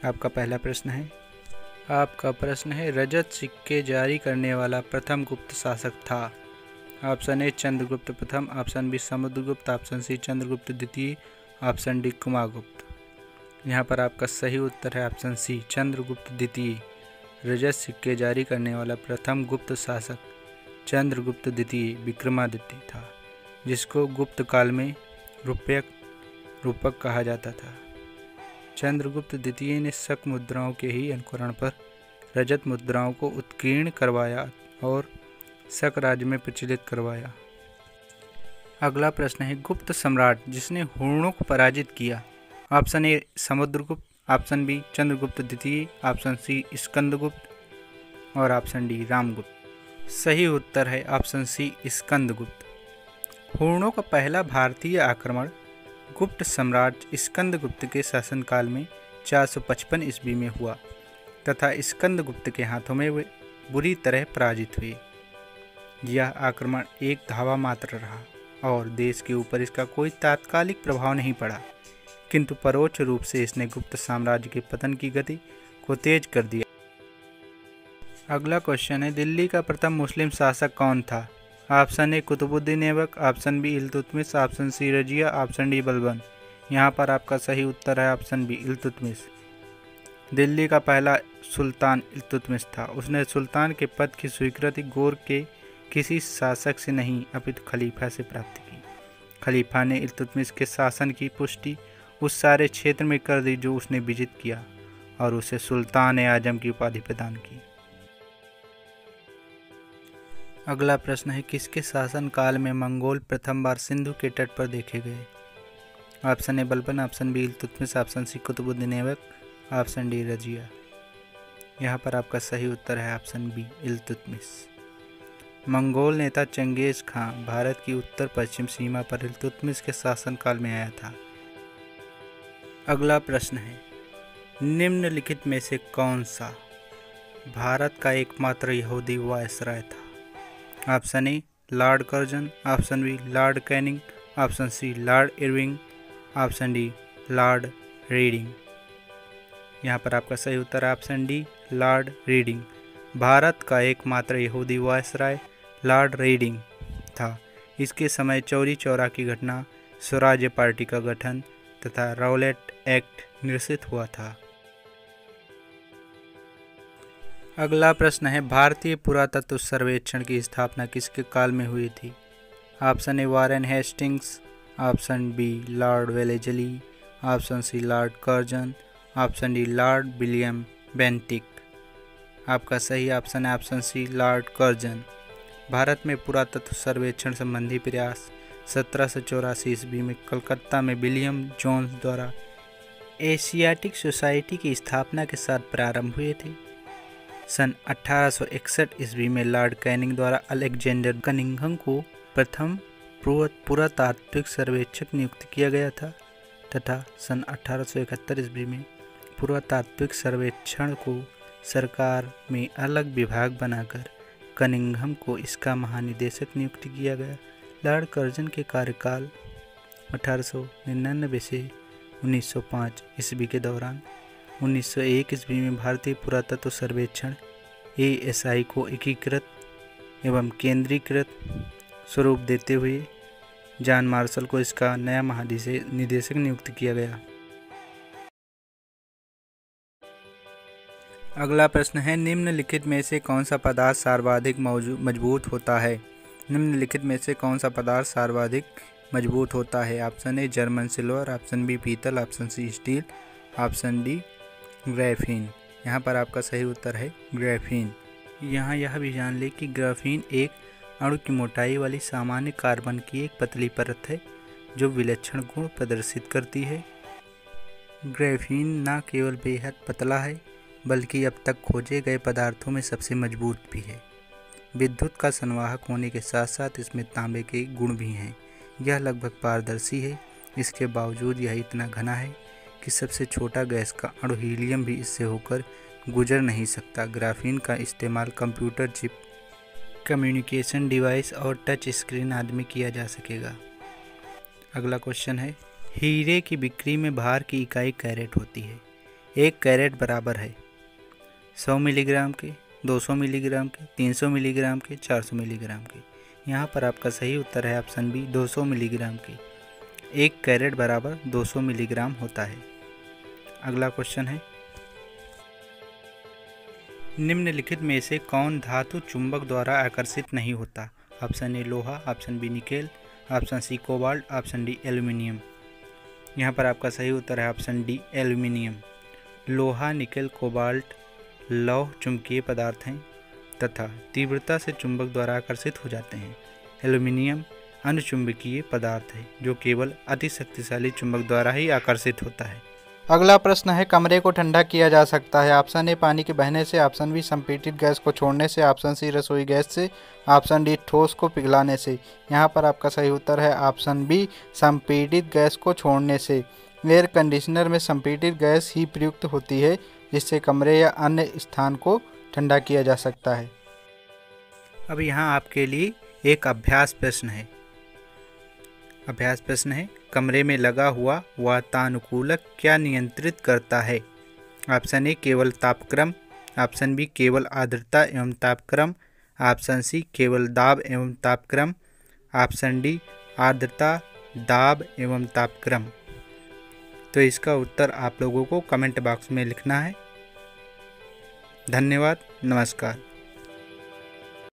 आपका पहला प्रश्न है रजत सिक्के जारी करने वाला प्रथम गुप्त शासक था। ऑप्शन ए चंद्रगुप्त प्रथम, option B Samudragupta, option C Chandragupta द्वितीय, ऑप्शन डी कुमारगुप्त। यहाँ पर आपका सही उत्तर है ऑप्शन सी चंद्रगुप्त द्वितीय। रजत सिक्के जारी करने वाला प्रथम गुप्त शासक चंद्रगुप्त द्वितीय विक्रमादित्य था, जिसको गुप्त काल में रूपक कहा जाता था। चंद्रगुप्त द्वितीय ने शक मुद्राओं के ही अनुकरण पर रजत मुद्राओं को उत्कीर्ण करवाया और शक राज्य में प्रचलित करवाया। अगला प्रश्न है गुप्त सम्राट जिसने हुरणों को पराजित किया। Option A Samudragupta, option B Chandragupta द्वितीय, ऑप्शन सी स्कंदगुप्त और ऑप्शन डी रामगुप्त। सही उत्तर है ऑप्शन सी स्कंदगुप्त। हुरणों का पहला भारतीय आक्रमण गुप्त सम्राट स्कंदगुप्त के शासनकाल में 455 ईस्वी में हुआ तथा स्कंदगुप्त के हाथों में वे बुरी तरह पराजित हुए। यह आक्रमण एक धावा मात्र रहा और देश के ऊपर इसका कोई तात्कालिक प्रभाव नहीं पड़ा, किंतु परोक्ष रूप से इसने गुप्त साम्राज्य के पतन की गति को तेज कर दिया। अगला क्वेश्चन है दिल्ली का प्रथम मुस्लिम शासक कौन था। Option A Qutbuddin Aibak, option B Iltutmish, option C Razia, option D Balban. यहाँ पर आपका सही उत्तर है ऑप्शन बी इल्तुतमिश। दिल्ली का पहला सुल्तान इल्तुतमिश था। उसने सुल्तान के पद की स्वीकृति गोर के किसी शासक से नहीं अपितु खलीफा से प्राप्त की। खलीफा ने इल्तुतमिश के शासन की पुष्टि उस सारे क्षेत्र में कर दी जो उसने विजित किया और उसे सुल्तान ए आजम की उपाधि प्रदान की। अगला प्रश्न है किसके शासन काल में मंगोल प्रथम बार सिंधु के तट पर देखे गए। Option A Balban, option B Iltutmish, option C Qutbuddin Aibak, option D Razia. यहाँ पर आपका सही उत्तर है ऑप्शन बी इल्तुतमिश। मंगोल नेता चंगेज खां भारत की उत्तर पश्चिम सीमा पर इल्तुतमिश के शासनकाल में आया था। अगला प्रश्न है निम्नलिखित में से कौन सा भारत का एकमात्र यहूदी वायसराय था। Option A lord Curzon, option B lord Canning, option C lord Irving, option D lord Reading. यहाँ पर आपका सही उत्तर है option D lord Reading. Bharat का एकमात्र यहूदी वायसराय लॉर्ड रीडिंग था। इसके समय चौरी चौरा की घटना, स्वराज्य पार्टी का गठन तथा राउलेट एक्ट निरसित हुआ था। अगला प्रश्न है भारतीय पुरातत्व सर्वेक्षण की स्थापना किसके काल में हुई थी। Option A Warren Hastings, option B lord Wellesley, option C lord Curzon, option D lord William Bentinck. आपका सही ऑप्शन है option C lord Curzon. Bharat में पुरातत्व सर्वेक्षण संबंधी प्रयास 1784 ईस्वी में कलकत्ता में विलियम जोन्स द्वारा एशियाटिक सोसाइटी की स्थापना के साथ प्रारंभ हुए थे। सन 1861 ईस्वी में लॉर्ड कैनिंग द्वारा अलेक्जेंडर कनिंघम को प्रथम पुरातात्विक सर्वेक्षक नियुक्त किया गया था तथा सन 1871 ईस्वी में पुरातात्विक सर्वेक्षण को सरकार में अलग विभाग बनाकर कनिंघम को इसका महानिदेशक नियुक्त किया गया। लॉर्ड कर्जन के कार्यकाल 1899 से 1905 ईस्वी के दौरान 1901 ईस्वी में भारतीय पुरातत्व सर्वेक्षण ASI को एकीकृत एवं केंद्रीकृत स्वरूप देते हुए जॉन मार्शल को इसका नया महानिदेशक नियुक्त किया गया। अगला प्रश्न है निम्नलिखित में से कौन सा पदार्थ सर्वाधिक मजबूत होता है। निम्नलिखित में से कौन सा पदार्थ सर्वाधिक मजबूत होता है। Option A German silver, option B पीतल, option C steel, option D graphene. यहाँ पर आपका सही उत्तर है ग्राफीन। यहाँ यह भी जान ले कि ग्राफीन एक अणु की मोटाई वाली सामान्य कार्बन की एक पतली परत है जो विलक्षण गुण प्रदर्शित करती है। ग्राफीन न केवल बेहद पतला है बल्कि अब तक खोजे गए पदार्थों में सबसे मजबूत भी है। विद्युत का संवाहक होने के साथ साथ इसमें तांबे के गुण भी हैं। यह लगभग पारदर्शी है। इसके बावजूद यह इतना घना है कि सबसे छोटा गैस का अणु हीलियम भी इससे होकर गुजर नहीं सकता। ग्राफीन का इस्तेमाल कंप्यूटर चिप, कम्युनिकेशन डिवाइस और टच स्क्रीन आदि में किया जा सकेगा। अगला क्वेश्चन है हीरे की बिक्री में भार की इकाई कैरेट होती है। 1 कैरेट बराबर है 100 मिलीग्राम के, 200 मिलीग्राम के, 300 मिलीग्राम के, 400 मिलीग्राम के। यहाँ पर आपका सही उत्तर है ऑप्शन बी 200 मिलीग्राम के। 1 कैरेट बराबर 200 मिलीग्राम होता है। अगला क्वेश्चन है, निम्नलिखित में से कौन धातु चुंबक द्वारा आकर्षित नहीं होता? ऑप्शन ए लोहा, option B nickel, option C cobalt, option D aluminium. यहाँ पर आपका सही उत्तर है ऑप्शन डी एल्यूमिनियम। लोहा, निकेल, कोबाल्ट लौह चुंबकीय पदार्थ हैं तथा तीव्रता से चुंबक द्वारा आकर्षित हो जाते हैं। एल्यूमिनियम अनुचुंबकीय पदार्थ है जो केवल अति शक्तिशाली चुंबक द्वारा ही आकर्षित होता है। अगला प्रश्न है, कमरे को ठंडा किया जा सकता है? ऑप्शन ए पानी के बहने से, ऑप्शन बी संपीड़ित गैस को छोड़ने से, ऑप्शन सी रसोई गैस से, ऑप्शन डी ठोस को पिघलाने से। यहाँ पर आपका सही उत्तर है ऑप्शन बी संपीड़ित गैस को छोड़ने से। एयर कंडीशनर में संपीड़ित गैस ही प्रयुक्त होती है जिससे कमरे या अन्य स्थान को ठंडा किया जा सकता है। अब यहाँ आपके लिए एक अभ्यास प्रश्न है। अभ्यास प्रश्न है, कमरे में लगा हुआ वातानुकूलक क्या नियंत्रित करता है? ऑप्शन ए केवल तापक्रम, ऑप्शन बी केवल आर्द्रता एवं तापक्रम, ऑप्शन सी केवल दाब एवं तापक्रम, ऑप्शन डी आर्द्रता, दाब एवं तापक्रम। तो इसका उत्तर आप लोगों को कमेंट बॉक्स में लिखना है। धन्यवाद, नमस्कार।